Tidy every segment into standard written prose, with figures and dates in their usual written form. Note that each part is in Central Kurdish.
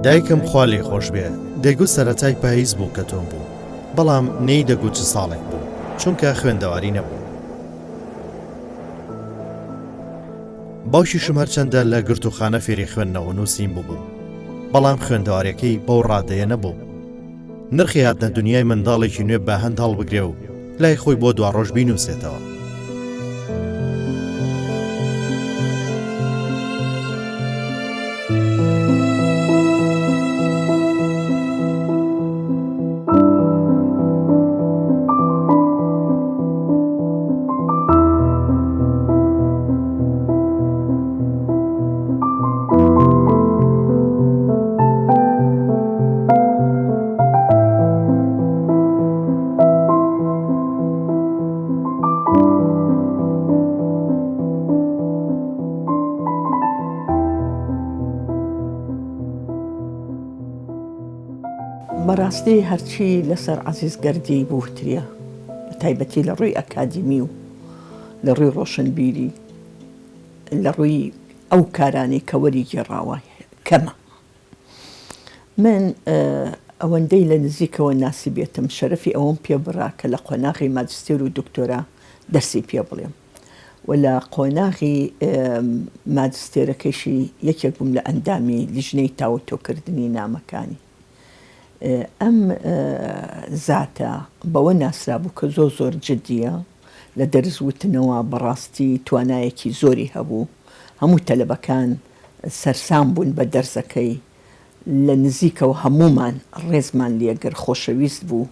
دایکم خوا لێی خۆش بێ دەیگوت سەرەتای پاییز بوو کە تۆم بوو، بەڵام نەی دەگوت چ ساڵێک بوو چونکە خوێندەواری نەبوو. باوکی هەرچەندە لە گرتوخانە فێری خوێندنەوە نووسین بوو، بەڵام خوێندەواریەکەی بەو ڕادەیە نەبوو. نرخی هاتنە دنیای منداڵێکی نوێ بە هەند هەڵبگرێ و لای خۆی بۆ دوا ڕۆژ بینووسێتەوە. بەڕاستی هەرچی لەسەر عەزیزگەردی بووتریە، بە تایبەتی لە ڕووی ئەکادیمی و لە ڕووی ڕۆشنبیری، لە ڕووی ئەو کارانەی کە وەری گێڕاوە کەمە. من ئەوەندەی لە نزیکەوە ناسی بێتم، شەرەفی ئەوەم پێ بڕا کە لە قۆناغی ماجستێر و دکتۆرا دەرسی پێ بڵێم و لە قۆناغی ماجستێرەکەشی یەکێک بووم لە ئەندامی لیژنەی تاوتۆکردنی نامەکانی. ئەم زاتە بەوە ناسرا بوو کە زۆر جددیە لە دەرزوتنەوە، بەڕاستی توانایەکی زۆری هەبوو، هەموو تەلەبەکان سەرسام بوون بە دەرزەکەی، لە نزیکەوە هەمومان ڕێزمان لێگر خۆشەویست بوو.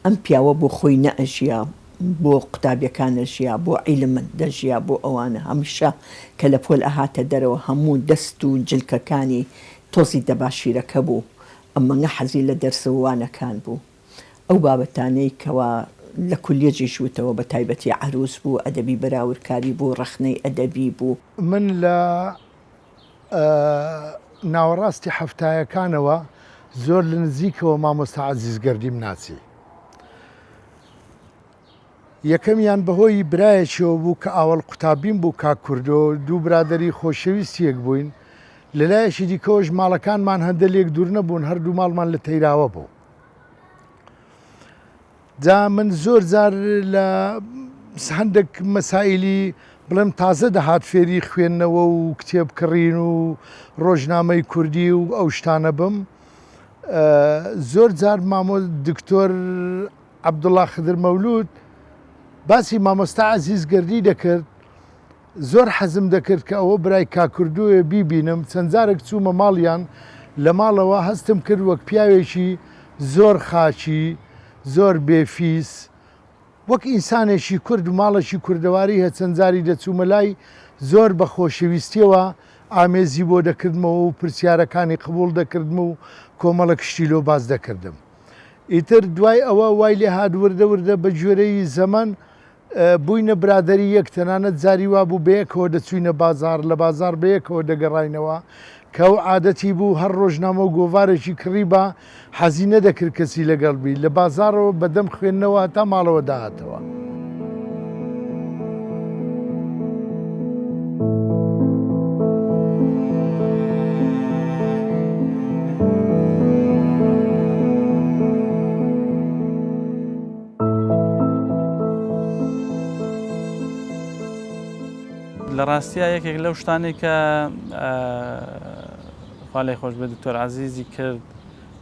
ئەم پیاوە بۆ خۆی نەئەژیا، بۆ قوتابیەکان ئەژیا، بۆ عیلم دەژیا، بۆ ئەوانە هەمیشە کە لە پۆل ئەهاتە دەرەوە هەموو دەست و جلکەکانی تۆزی دەباشیرەکە بوو. ئەمەنگە حەزی لە دەرسەوانەکان بوو. ئەو بابەتانەی کەوا لە کولیەجی شوتەوە بە تایبەتی عروس بوو، ئەدەبی بەراوردکاری بوو، ڕەخنەی ئەدەبی بوو. من لە ناوەڕاستی هەفتایەکانەوە زۆر لە نزیکەوە مامۆستا عەزیزگەردیم ناسی. یەکەمیان بەهۆی برایەکیەوە بوو کە ئاوەڵ قوتابیم بوو، کاک کوردۆ، دوو برادەری خۆشەویستیەک بووین. لەلایەشی دیکەوەش ماڵەکانمان هەندە لێک دوور نەبوون، هەردوو ماڵمان لە تەیراوە بوو. جا من زۆر جار لە هەندێک مەسائیلی بڵێم تازە دەهات فێری خوێندنەوە و کتێبکڕین و ڕۆژنامەی کوردی و ئەو شتانە بم. زۆر جار دکتۆر عەبدوڵڵا خدر مەولود باسی مامۆستا عەزیزگەردی دەکرد. زۆر حەزم دەکرد کە ئەوە برای کاکردووە بیبینم. چەند جارێک چوومە ماڵیان، لە ماڵەوە هەستم کرد وەک پیاوێکی زۆر خاچی، زۆر بێفیس، وەک ئینسانێکی کورد و ماڵێکی کوردەواری هە. چەند جاری دەچوومە لای، زۆر بە خۆشەویستیەوە ئامێزی بۆ دەکردمەوە و پرسیارەکانی قبوڵ دەکردم و کۆمەڵە کشتیلۆ باز دەکردم. ئیتر دوای ئەوە وای لێ هات وردە وردە بە گوێرەی زەمەن بووینە برادری یەک، تەنانەت جاری وا بوو بەیەکەوە دەچوینە بازار، لە بازار بەیەکەوە دەگەڕاینەوە، کە ئەو عادەتی بوو هەر ڕۆژنامە و گۆڤارێکی کڕی بە حەزی نەدەکرد کەسی لەگەڵبی، لە بازارەوە بەدەم خوێندنەوە تا ماڵەوە داهاتەوە. لە ڕاستیە یەکێک لەو شتانێک کە خوا لێی خۆش بێ دکتۆر عەزیزی کرد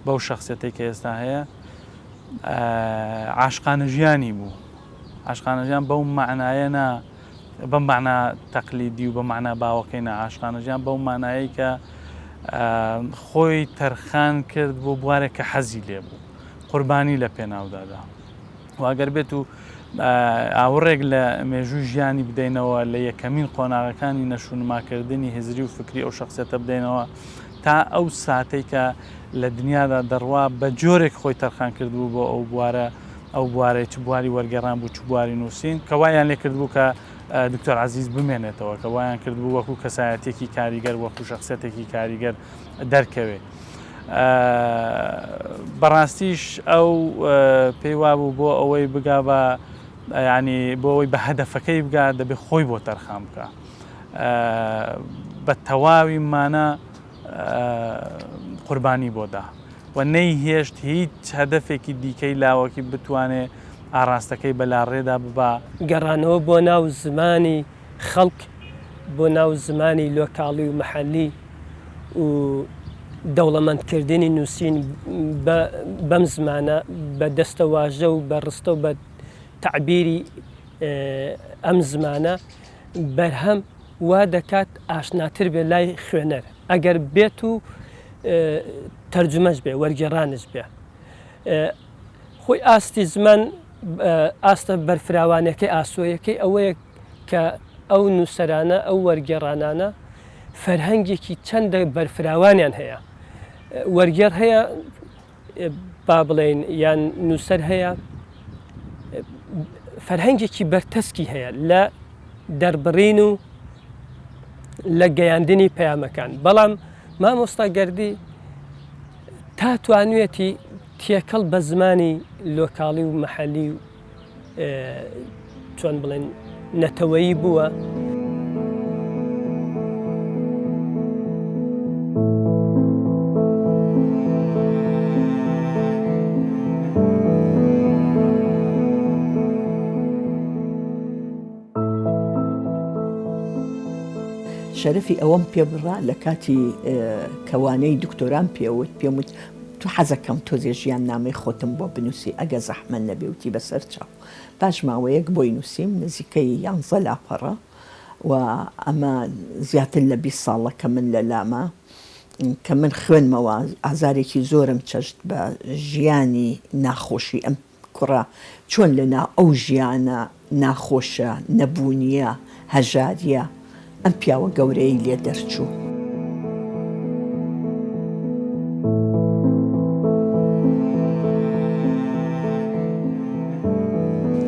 بەو شەخسیەتەی کە ئێستا هەیە، عاشقانە ژیانی بوو. عاشقانە ژیان بەو معنایە نا، بەم معنە تەقلیدی و بە معنە باوەکەی نا، عاشقانە ژیان بەو معنایەی کە خۆی تەرخان کرد بۆ بوارێک کە حەزی لێ بوو، قوربانی لە پێناودادا. واگەر بێت و ئاوڕێک لە مێژووی ژیانی بدەینەوە، لە یەکەمین قۆناغەکانی نەشونماکردنی هزری و فکری ئەو شخصیەتە بدەینەوە تا ئەو ساتەی کە لە دنیادا دەڕوا بە جۆرێک خۆی تەرخان کردبوو بۆ ئەو بوارە، ئەو بوارەی چ بواری وەرگێڕان بوو، چ بواری نووسین، کە وایان لێ کردبوو کە دکتۆر عەزیز بمێنێتەوە، کە وایان کردبوو وەکو کەسایەتێکی کاریگەر، وەکو شخصیەتێکی کاریگەر دەرکەوێ. بەڕاستیش ئەو پێی وابوو بۆ ئەوەی بگا بە ینی بۆ ئەوەی بە هەدەفەکەی بگات دەبێت خۆی بۆ تەرخان بکە. بە تەواوی مانە قوربانی بۆدا و نەیهێشت هیچ هەدەفێکی دیکەی لاوەکی بتوانێت ئاراستەکەی بەلاڕێدا ببا. گەڕانەوە بۆ ناو زمانی خەڵک، بۆ ناو زمانی لۆکاڵی و مەحەلی و دەوڵەمەندکردنی نووسین بەم زمانە بە دەستە واژە و بە ڕستە و بە تعبیری ئەم زمانە بەرهەم وا دەکات ئاشناتر بێ لای خوێنەر ئەگەر بێت و تەرجمەش بێ وەرگێڕانش بێ. خۆی ئاستی زمان ئاستە بەرفراوانەکەی ئاسۆیەکەی ئەوەیە کە ئەو نووسەرانە ئەو وەرگێڕانانە فەرهەنگێکی چەندە بەرفراوانیان هەیە. وەرگێڕ هەیە با بڵێن یان نووسەر هەیە فەرهەنگێکی بەرتەسکی هەیە لە دەربڕین و لە گەیاندنی پەیامەکان، بەڵام مامۆستا گەردی تا توانوێتی تێکەڵ بە زمانی لۆکاڵی و مەحەلی و چۆن بڵێن نەتەوەیی بووە. شەرەفی ئەوەم پێ بڕا لە کاتی کەوانەی دکتۆران پێوت پێموت تو حەزەکەم تۆزێ ژیان نامەی خۆتم بۆ بنووسی ئەگە زەحمە نەبێوتی بەسەر چاو. پاش ماوەیەک بۆی نووسیم نزیکەی 11 لاپەڕە و ئەمە زیاتر لە 20 ساڵە کە من لە لامە کە من خوێنمەوە ئازارێکی زۆرم چەشت بە ژیانی ناخۆشی ئەم کوڕە چۆن لەنا ئەو ژیانە ناخۆشە نەبوونیە هەژاریە ئەم پیاوە گەورەی لێ دەرچوو.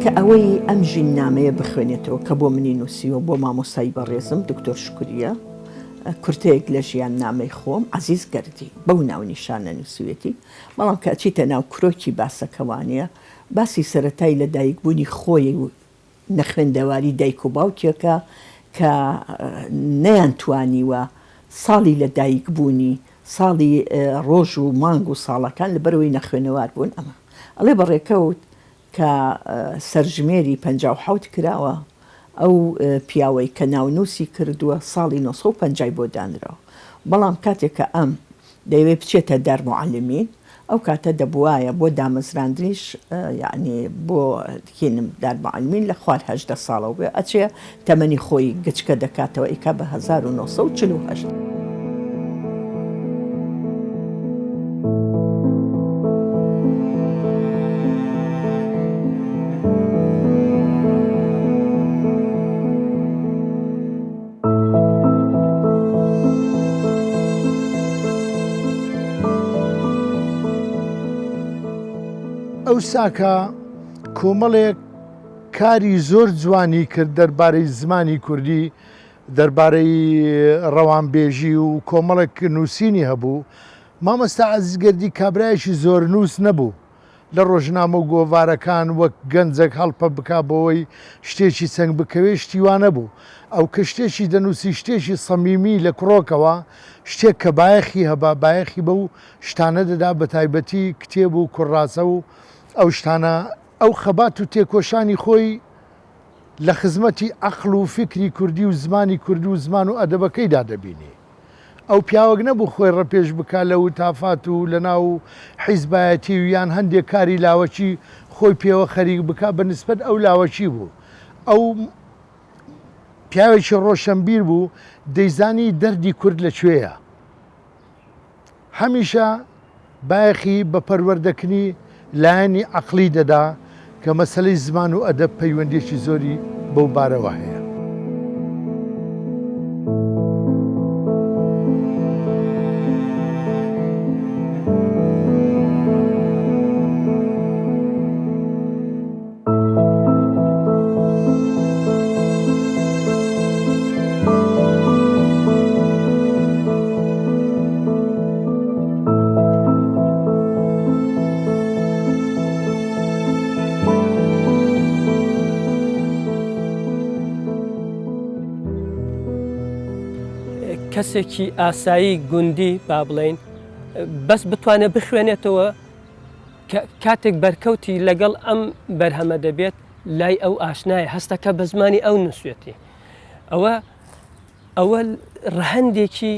کە ئەوەی ئەم ژین نامەیە بخوێنێتەوە کە بۆ منی نووسیوە بۆ مامۆسایی بەڕێزم دکتۆر شکوریە کورتەیەک لە ژیان نامەی خۆم عزیز گەردی بەو ناونیشانە نووسوێتی، بەڵام کە ئەچیتە ناو کرۆکی باسەکەوانەیە باسی سەرەتای لە دایکبوونی خۆی و نەخوێندەواری دایک و باوکێکە کە نەیانتوانیوە ساڵی لە دایکبوونی ساڵی ڕۆژ و مانگ و ساڵەکان لەبەرەوەی نەخوێنەوار بوون. ئەمە ئەڵێ بەڕێکەوت کە سەرژمێری 57 کراوە ئەو پیاوەی کە ناونووسی کردووە ساڵی 1950 بۆ دانراوە، بەڵام کاتێک کە ئەم دەیوێت بچێتە دەرمعلمین ئەو کاتە دەبوایە بۆ دامەزراندنیش یعنی بۆ کێنم دەرمعلمین لە خوار 18 ساڵەوە بێ ئەچێ تەمەنی خۆی گچکە دەکاتەوە ئیکا بە 1948. ئەو ساکە کۆمەڵێک کاری زۆر جوانی کرد دەربارەی زمانی کوردی، دەربارەی ڕەوانبێژی و کۆمەڵێک نووسینی هەبوو. مامۆستا عەزیزگەردی کابرایەکی زۆر نووس نەبوو لە ڕۆژنامە و گۆڤارەکان وەک گەنجێک هەڵپە بکا بۆەوەی شتێکی سنگ بکەوێ شتیوان نەبوو. ئەو کە شتێکی دەنووسی شتێکی سەمیمی لە کڕۆکەوە شتێک کە بایەخی هەبا بایەخی بە و شتانە دەدا بە تایبەتی کتێب و کوڕاسە و ئەو شتانە ئەو خەبات و تێکۆشانی خۆی لە خزمەتی عەقڵ و فکری کوردی و زمانی کوردی و زمان و ئەدەبەکەیدا دەبینی. ئەو پیاوەک نەبوو خۆی ڕەپێش بکات لە وتافات و لە ناو حیزبایەتی و یان هەندێک کاری لاوەچی خۆی پێوە خەریک بکات بە نسبەت ئەو لاوەچی بوو. ئەو پیاوێکی ڕۆشنبیر بوو دەیزانی دەردی کورد لەکوێیە. هەمیشە بایەخی بە پەروەردەکردنی لایەنی عەقڵی دەدا کە مەسەلەی زمان و ئەدەب پەیوەندیێکی زۆری بەو بارەوە هەیە. کەسێکی ئاسایی گوندی با بڵێن بەس بتوانێت بخوێنێتەوە کاتێک بەرکەوتی لەگەڵ ئەم بەرهەمە دەبێت لای ئەو ئاشنایە هەستەکە بە زمانی ئەو نووسێتی ئەوە ڕەهەندێکی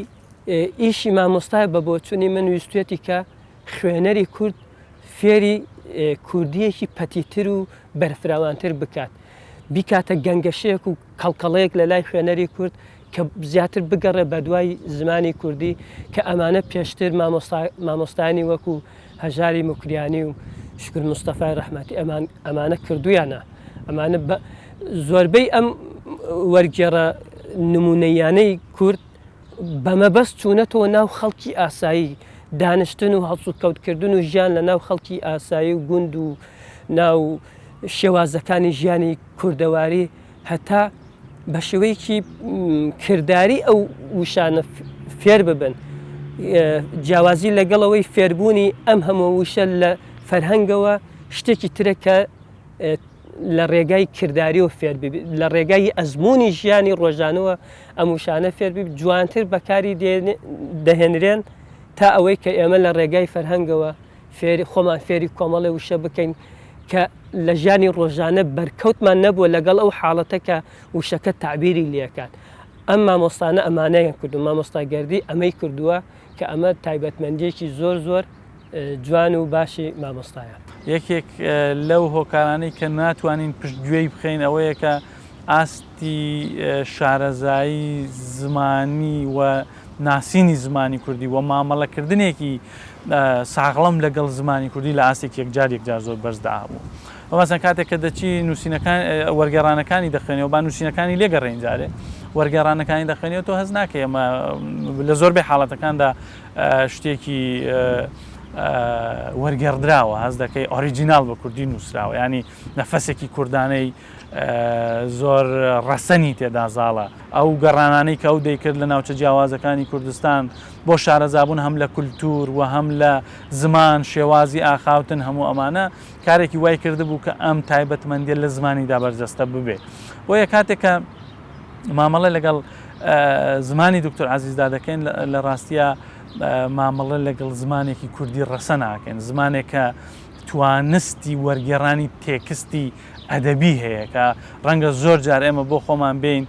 ئیشی مامۆستای بە بۆچوونی من ویستێتی کە خوێنەری کورد فێری کوردیەکی پەتیتر و بەرفراوانتر بکات بیکاتە گەنگەشەیەک و کەڵکەڵەیەک لە لای خوێنەری کورد کە زیاتر بگەڕێ بە دوای زمانی کوردی کە ئەمانە پێشتر مامۆستانی وەکو هەژاری مکریانی و شکر مستەفای ڕەحمەتی ئەمانە کردویانە ئەمانە زۆربەی ئەم وەرگێڕە نمونەیانەی کورد بەمەبەست چوونەتەوە ناو خەڵکی ئاسایی دانیشتن و هەڵسوود کەوتکردن و ژیان لە ناو خەڵکی ئاسایی و گوند و ناو شێوازەکانی ژیانی کوردەواری هەتا بە شێوەیەکی کردداری ئەو وشانە فێر ببن جیاوازی لەگەڵەوەی فێربوونی ئەم هەموو وشە لە فەرهەنگەوە شتێکی ترە کە لە ڕێگای کردداری و فێر لە ڕێگای ئەزمموی ژیانی ڕۆژانەوە ئەم وشانە فێربی جوانتر بەکاری دەهێنرێن تا ئەوەی کە ئێمە لە ڕێگای فەرهەنگەوە خۆمان فێری کۆمەڵی وشە بکەین کە لە ژیانی ڕۆژانە بەرکەوتمان نەبووە لەگەڵ ئەو حاڵەتە کە وشەکە تعبیری لێکات ئەم مامۆستانە ئەمانەیان کردو مامۆستاگەردی ئەمەی کردووە کە ئەمە تایبەتمەندێکی زۆر جوان و باشی مامۆستایە یەکێک لەو هۆکارانەی کە ناتوانین پشتگوێی بخەین ئەوەیە کە ئاستی شارەزایی زمانی و ناسینی زمانی کوردی و مامەڵەکردنێکی ساغڵەم لەگەڵ زمانی کوردی لە ئاستێک یەکجار زۆر بەرزدا بوو. بەمەسەن کاتێک کە دەچی نووسینەکان وەرگێڕانەکانی دەخوێنەوە با نووسینەکانی لێگەڕێن جارێ وەرگێڕانەکانی دەخوێنێت تۆ هەز ناکە ئەمە لە زۆربەی حاڵەتەکاندا شتێکی وەرگێڕدراوە هەز دەکەی ئۆریجینال بە کوردی نووسراوە ینی نەفەسێکی کوردانەی زۆر ڕەسەنی تێدا زاڵە ئەو گەڕانانەی کە ئەو دەیکرد لە ناوچە جیاوازەکانی کوردستان بۆ شارەزابوون هەم لە کولتور و هەم لە زمان شێوازی ئاخاوتن هەموو ئەمانە کارێکی وای کرده بوو کە ئەم تایبەتمەندی لە زمانیدا بەرجەستە ببێ بۆیە کاتێکە مامەڵە لەگەڵ زمانی دکتۆر عەزیزدا دەکەین لە ڕاستیە مامەڵە لەگەڵ زمانێکی کوردی ڕەسە ناکەین زمانێک کە توانستی وەرگێڕانی تێکستی ئەدەبی هەیە کە ڕەنگە زۆر جار ئێمە بۆ خۆمان بین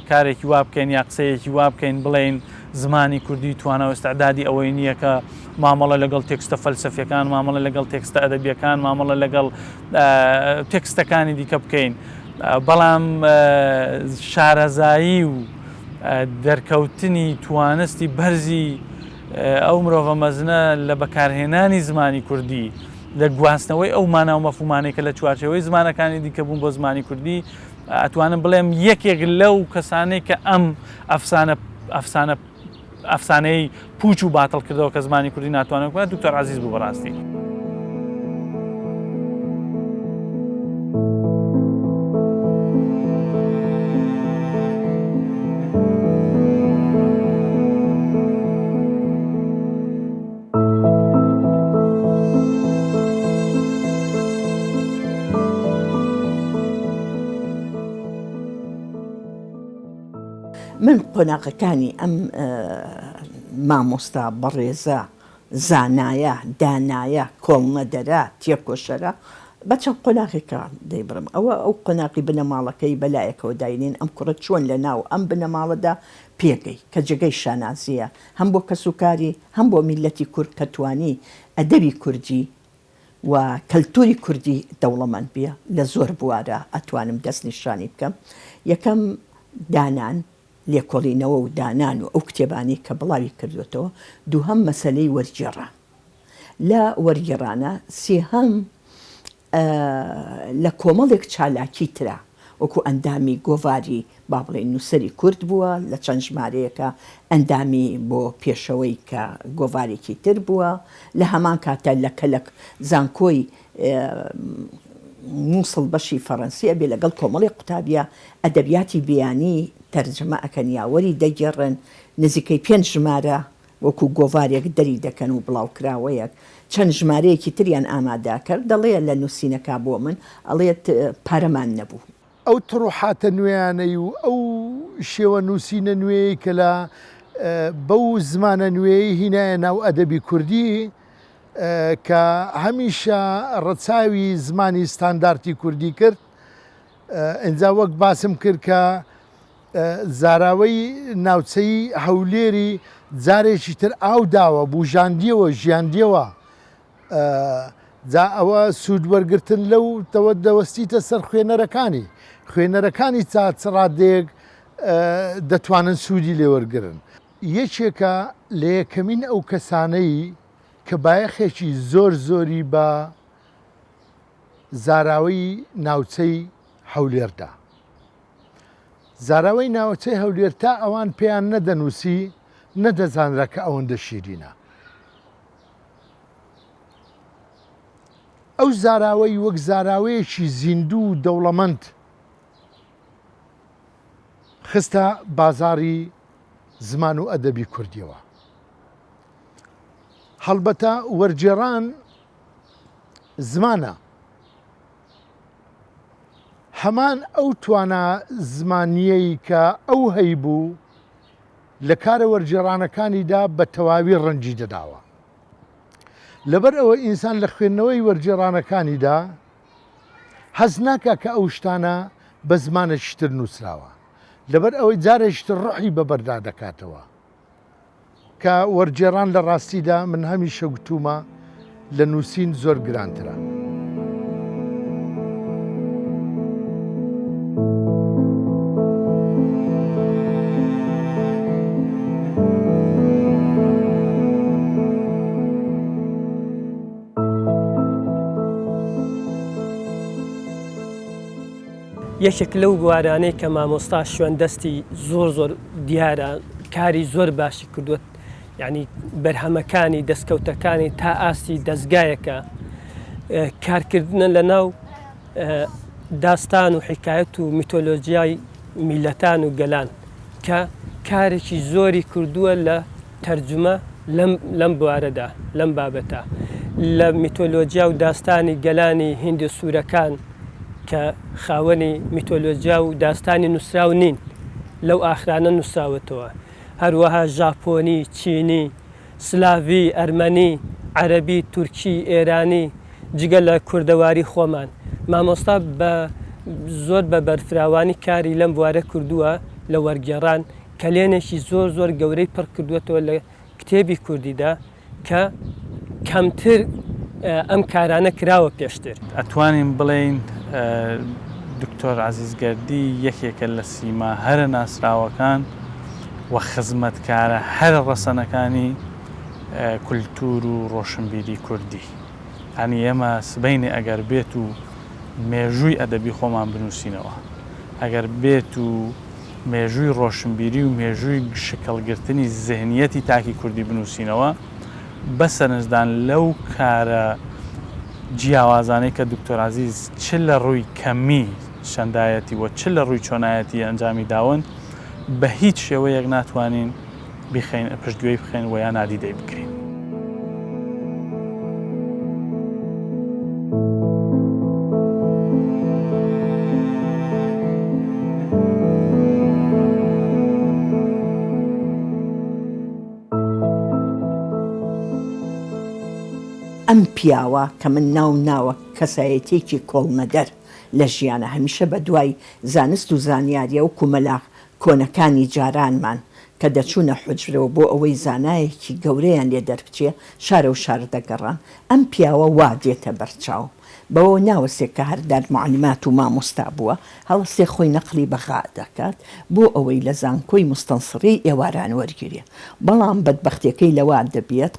کارێکی وا بکەین یا قسەیەکی وا بکەین بڵێین زمانی کوردی توانە و ئێستعدادی ئەوەی نییە کە مامەڵە لەگەڵ تێکستە فەلسەفیەکان مامەڵە لەگەڵ تێکستە ئەدەبیەکان مامەڵە لەگەڵ تێکستەکانی دیکە بکەین بەڵام شارەزایی و دەرکەوتنی توانستی بەرزی ئەو مرۆڤە مەزنە لە بەکارهێنانی زمانی کوردی لە گواستنەوەی ئەو مانە و مەفهومانەی کە لە چوارچێوەی زمانەکانی دیکە بوون بۆ زمانی کوردی ئەتوانم بڵێم یەکێک لەو کەسانەی کە ئەم ئەفسانەی پوچ و باتڵ کردەوە کە زمانی کوردی ناتوانێت بکات دکتۆر عەزیز بوو بەڕاستی. من قۆناغەکانی ئەم مامۆستا بەڕێزە زانایە دانایە کۆڵنەدەرە تێکۆشەرە بە چەند قۆناغێکە دەیبڕم ئەو قۆناغی بنەماڵەکەی بەلایەکەوە داینین ئەم کوڕە چۆن لە ناو ئەم بنەماڵەدا پێگەی کە جگەی شانازیە هەم بۆ کەسوکاری هەم بۆ میلەتی کورد کە توانی ئەدەبی کوردی و کەلتوری کوردی دەوڵەمەند بێ لە زۆر بوارە ئەتوانم دەستنیشانی بکەم یەکەم دانان لێکۆڵینەوە و دانان و ئەو کتێبانی کە بڵاوی کردوێتەوە دووهەم مەسەلەی وەرگێڕان لە وەرگێڕانە سێهەم لە کۆمەڵێک چالاکی ترە وەکو ئەندامی گۆڤاری با بڵێن نووسەری کورد بووە لە چەند ژمارەیەکە ئەندامی بۆ پێشەوەی کە گۆڤارێکی تر بووە لە هەمان کاتە لە کەلک زانکۆی مووسڵ بەشی فەڕەنسیە بێ لەگەڵ کۆمەڵی قوتابیە ئەدەبیاتی بیانی تەرجمە ئەکەن یاوەری دەگێڕن نزیکەی 5 ژمارە وەکو گۆڤارێک دەری دەکەن و بڵاوکراوەیەک چەند ژمارەیەکی تریان ئامادا کرد دەڵێ لە نووسینەکە بۆ من ئەڵێت پارەمان نەبوو ئەو تڕوحاتە نوێیانەی و ئەو شێوە نووسینە نوێی کە لە بەو زمانە نوێی هینایە ناو ئەدەبی کوردی کە هەمیشە ڕەچاوی زمانی ستانداردی کوردی کرد. ئەنجا وەک باسم کرد کە زاراوەی ناوچەی هەولێری جارێکی تر ئاو داوە بوژاندیەوە ژیاندیەوە جا ئەوە سوودوەرگرتن لەو دەوەستیتە سەر خوێنەرەکانی چاچڕادێک دەتوانن سوودی لێوەرگرن. یەکێکە لە یەکەمین ئەو کەسانەی کە بایەخێکی زۆری بە زاراوەی ناوچەی هەولێردا. زاراوەی ناوچەی هەولێر تا ئەوان پێیان نەدەنووسی نەدەزانرا کە ئەوەندە شیرینە. ئەو زاراوەی وەک زاراوەیەکی زیندوو و دەوڵەمەند خستە بازاری زمان و ئەدەبی کوردیەوە. هەڵبەتە وەرجێڕان زمانە، هەمان ئەو توانە زمانیەی کە ئەو هەیبوو لە کارە وەرجێڕانەکانیدا بە تەواوی ڕەنجی دەداوە. لەبەر ئەوە ئینسان لە خوێندنەوەی وەرجێڕانەکانیدا حەز ناکە کە ئەو شتانە بە زمانێکیتر نووسراوە، لەبەر ئەوەی جارێکتر ڕوحی بەبەردا دەکاتەوە کە وەرجێڕان لە ڕاستیدا من هەمیشە گوتومە لە نووسین زۆر گرانترە. یەکێک لەو بوارانەی کە مامۆستا شوێندەستی زۆر دیارە کاری زۆر باشی کردووە، یعنی بەرهەمەکانی دەستکەوتەکانی تا ئاستی دەستگایەکە کارکردنە لە ناو داستان و حکایەت و میتۆلۆژیای میلەتان و گەلان کە کارێکی زۆری کردووە لە تەرجمە لەم بوارەدا لەم بابەتە لە میتۆلۆژیا و داستانی گەلانی هیندی سوورەکان کە خاوەنی میتۆلۆژیا و داستانی نووسراو نین لەو ئاخرانە نووسراوەتەوە، هەروەها ژاپۆنی، چینی، سلاڤی، ئەرمەنی، عەرەبی، تورکی، ئێرانی، جگە لە کوردەواری خۆمان. مامۆستا زۆر بە بەرفراوانی کاری لەم بوارە کردووە لە وەرگێڕان کە لێنێکی زۆر گەورەی پڕ کردوێتەوە لە کتێبی کوردیدا کە کەمتر ئەم کارانە کراوە پێشتر. ئەتوانین بڵێین دکتۆر عەزیزگەردی یەکێکە لە سیما هەرە ناسراوەکان و خزمەتکارە هەر ڕەسەنەکانی کولتور و ڕۆشنبیری کوردی. هەنی ئێمە سبەینێ ئەگەر بێت و مێژووی ئەدەبی خۆمان بنووسینەوە، ئەگەر بێت و مێژووی ڕۆشنبیری و مێژووی شکەڵگرتنی زەهنیەتی تاکی کوردی بنووسینەوە، بە سەرنجدان لەو کارە جیاوازانەی کە دکتۆر عەزیز چ لە ڕووی کەمی شەندایەتی و چ لە ڕووی چۆنایەتی ئەنجامی داون بە هیچ شێوەیەک ناتوانین پشتگوێی بخێن و یان نادیدەی بکرین. ئەم پیاوە کە من ناوە کەسایەتێکی کۆڵنەدەر لە ژیانە هەمیشە بە دوای زانست و زانیاریە و کومەلاق کۆنەکانی جارانمان کە دەچوونە حوجرەوە بۆ ئەوەی زانایەکی گەورەیان لێ دەربچێ شارە و شار دەگەڕان. ئەم پیاوە وا دێتە بەرچاو بەوە ناوەسێک کە هەردار معلیمات و مامۆستا بووە هەڵسێ خۆی نەقلی بەغا دەکات بۆ ئەوەی لە زانکۆی مستەنسڕی ئێواران وەرگێ. بەڵام بەدبەختیەکەی لەوا دەبێت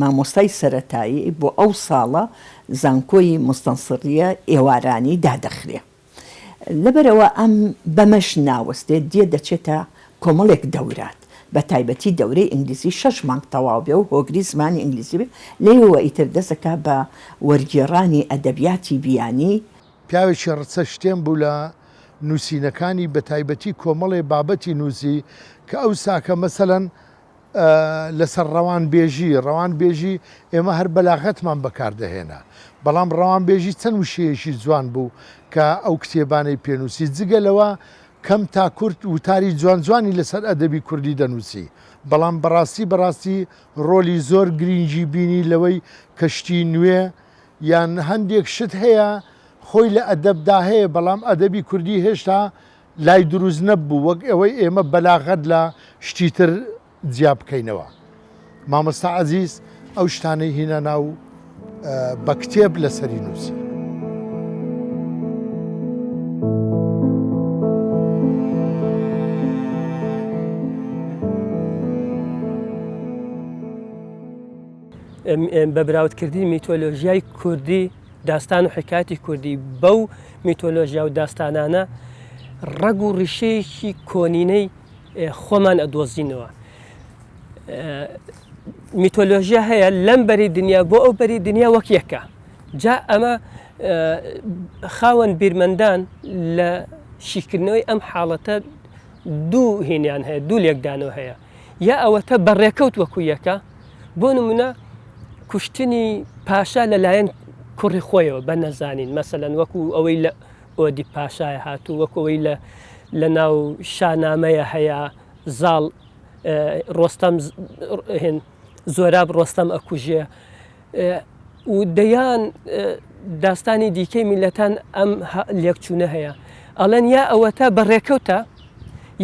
مامۆستای سەرەتایی بۆ ئەو ساڵە زانکۆی مستەنسڕیە ئێوارانی دادەخرێ. لەبەرەوە ئەم بەمەش ناوەستێت دێ دەچێتە کۆمەڵێک دەورات بە تایبەتی دەورەی ئینگلیزی 6 مانگ تەواو بێ و هۆگری زمانی ئینگلیزی بێ لێوە ئیتر دەستەکە بە وەرگێڕانی ئەدەبیاتی بیانی. پیاوێکی ڕچە شتێن بوو لە نووسینەکانی بە تایبەتی کۆمەڵێ بابەتی نووسی کە ئەو ساکە مەسەلەن لەسەر ڕەوانبێژی ئێمە هەر بەلاغەتمان بەکاردەهێنا، بەڵام ڕەوانبێژی چەند وشەیەکی جوان بوو کە ئەو کتێبانەی پێنووسی جگە لەوە کەم تا کورت وتاری جوان جوانی لەسەر ئەدەبی کوردی دەنووسی بەڵام بەڕاستی ڕۆلی زۆر گرنگی بینی لەوەی کەشتی نوێ یان هەندێک شت هەیە خۆی لە ئەدەبدا هەیە بەڵام ئەدەبی کوردی هێشتا لای دروست نەبوو وەک ئەوەی ئێمە بەلاغەت لە شتی تر جیا بکەینەوە. مامۆستا عەزیز ئەو شتانەی هینە ناو بە کتێب لەسەری نووسی. بە براوتکردنی میتۆلۆژیای کوردی داستان و حکاتی کوردی بەو میتۆلۆژیا و داستانانە ڕەگ و ڕیشەیەکی کۆنینەی خۆمان ئەدۆزینەوە. میتۆلۆژیا هەیە لەم بەری دنیا بۆ ئەو بەری دنیا وەک یەکە. جا ئەمە خاوەن بیرمەندان لە شیکردنەوەی ئەم حاڵەتە دوو هینیان هەیە، دوو لێکدانەوە هەیە. یا ئەوەتە بەڕێکەوت وەکو یەکە، بۆ نمونە کوشتنی پاشا لەلایەن کوڕی خۆیەوە بە نەزانین، مەسەلەن وەکو ئەوەی لە ئۆدی پاشایە هاتوو، وەکو ئەوەی لە ناو شانامەیە هەیە زاڵ ڕۆستەم زۆراب ڕۆستەم ئەکوژێ و دەیان داستانی دیکەی میلەتان ئەم لێکچوونە هەیە. ئەڵێن یا ئەوەتە بەڕێکەوتە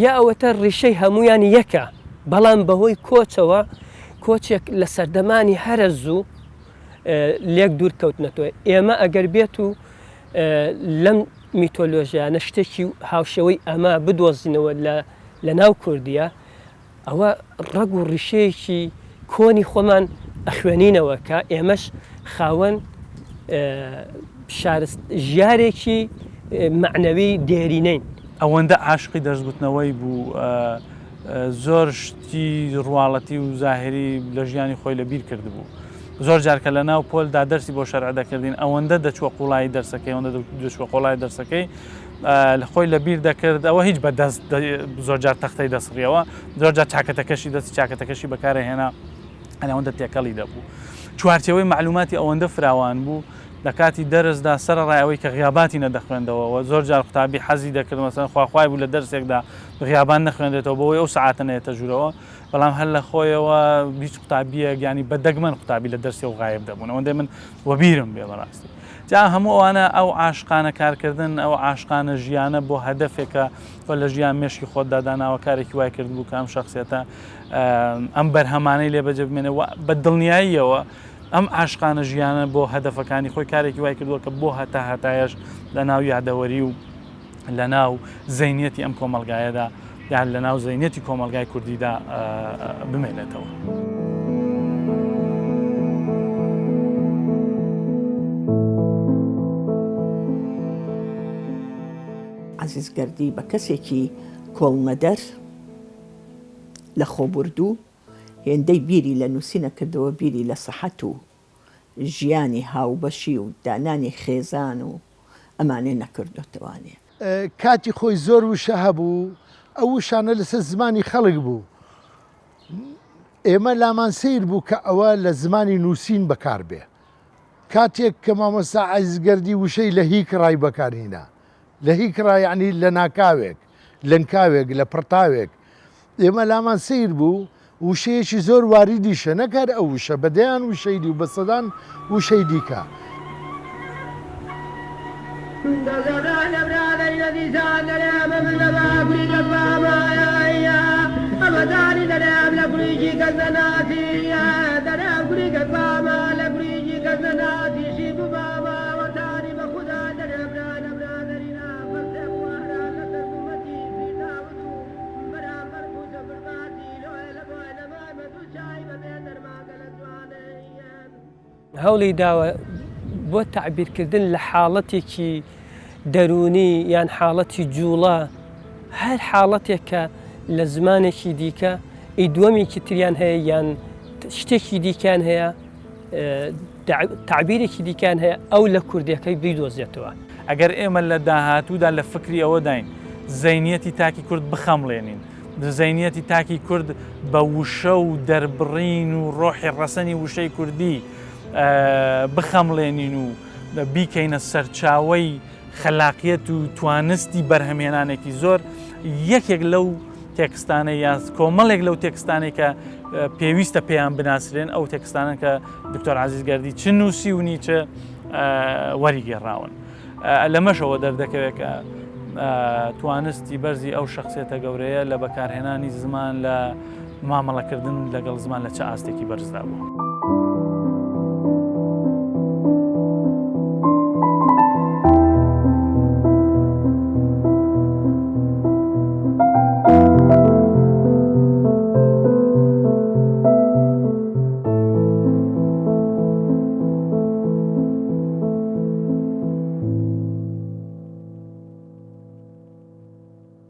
یا ئەوەتە ڕیشەی هەمویان یەکە، بەڵام بەهۆی کۆچەوە کۆچێک لە سەردەمانی هەرە زوو لێک دوور کەوتنەتەوە. ئێمە ئەگەر بێت و لەم میتۆلۆژیانە شتێکی هاوشەوەی ئەمە بدۆزینەوە لە ناو کوردیە، ئەوە ڕەگ و ڕیشەیەکی کۆنی خۆمان ئەخوێنینەوە کە ئێمەش خاوەن ژیارێکی معنەوی دێرینەین. ئەوەندە عاشقی دەستگوتنەوەی بوو زۆر شتی ڕواڵەتی و زاهری لە ژیانی خۆی لەبیر کرد بوو. زۆر جارکە لە ناو پۆلدا دەرسی بۆ شەرع دەکردین، ئەوەندە دەچوە قوڵایی دەرسەکەی، ئەوەندە دەچوە قوڵای دەرسەکەی لە خۆی لەبیر دەکرد. ئەوە هیچ بەدەست زۆر جار تەختەی دەسڕیەوە، زۆر جار چاکەتەکەشی دەستی چاکەتەکەشی بەکارهێنا، ئەوەندە تێکەڵی دەبوو. چوارچەوەی معلوماتی ئەوەندە فراوان بوو لە کاتی دەرسدا سەرڕایەوەی کە غیاباتی نەدەخوێندەوە. زۆر جار قوتابی حەزی دەکرد مەسەڵەن خواخوای بوو لە دەرسێکدا غیابان نەخوێندێتەوە بۆەوەی ئەو سەعاتە نێتە ژوورەوە، بەڵام هەر لە خۆیەوە هیچ قوتابیە گیانی بەدەگمەن قوتابی لە دەرسی و غایب دەبوون. ئەوەندەی من وەبیرم بێ بەڕاستی. جا هەموو ئەوانە ئەو عاشقانە کارکردن، ئەو عاشقانە ژیانە بۆ هەدەفێکە لە ژیان مێشکی خۆتدا داناوە کارێکی وای کرد بوو کە ئەم شەخصیەتە ئەم بەرهەمانەی لێ بەجێ بمێنەوە بە دڵنیاییەوە ئەم عاشقانە ژیانە بۆ هەدەفەکانی خۆی کارێکی وای کردووە کە بۆ هەتایەش لە ناو یادەوەری و لە ناو زەینەتی ئەم کۆمەلگایەدا یان لە ناو زەینەتی کۆمەلگای کوردیدا بمێنێتەوە. عەزیزگەردی بە کەسێکی کۆڵمەدەر لە خۆبوردوو هێندەی بیری لە نووسینە کردەوە، بیری لە سەحەت و ژیانی هاوبەشی و دانانی خێزان و ئەمانێ نەکردوتەوانێ. کاتی خۆی زۆر وشە هەبوو، ئەو وشانە لەسەر زمانی خەڵک بوو. ئێمە لامان سیر بوو کە ئەوە لە زمانی نووسین بەکار بێ. کاتێک کە مامۆستا عەزیزگەردی وشەی لە هیک ڕای بەکارهێنا، لە هیک ڕای یعنی لە ناکاوێک، لەنکاوێک، لە پڕتاوێک، ئێمە لامان سیر بوو وشەیەکی زۆر واریدیشە، نەکار ئەو وشە بەدەیان وشەی دی و بە سەدان وشەی دیکە. هەوڵی داوە بۆ تعبیرکردن لە حاڵەتێکی دەرونی یان حاڵەتی جوڵە، هەر حاڵەتێک کە لە زمانێکی دیکە ئیدوەمێکی تریان هەیە یان شتێکی دیکان هەیە، تعبیرێکی دیکان هەیە، ئەو لە کوردیەکەی بیدۆزێتەوە. ئەگەر ئێمە لە داهاتوودا لە فکری ئەوە داین زەینەتی تاکی کورد بخەمڵێنین، زەینەتی تاکی کورد بە وشە و دەربڕین و ڕۆحی ڕەسەنی وشەی کوردی بخەمڵێنین و بیکەینە سەرچاوەی خەلاقیەت و توانستی بەرهەمێنانێکی زۆر، یەکێک لەو تێکستانە یا کۆمەڵێک لەو تێکستانی کە پێویستە پێیان بناسرێن ئەو تێکستانە کە دکتۆر عەزیزگەردی چ نووسی و نیچە وەریگێڕاون. لەمەشەوە دەردەکەوێت کە توانستی بەرزی ئەو شخصێتە گەورەیە لە بەکارهێنانی زمان لە مامەڵەکردن لەگەڵ زمان لە چه ئاستێکی بەرزدا بوو.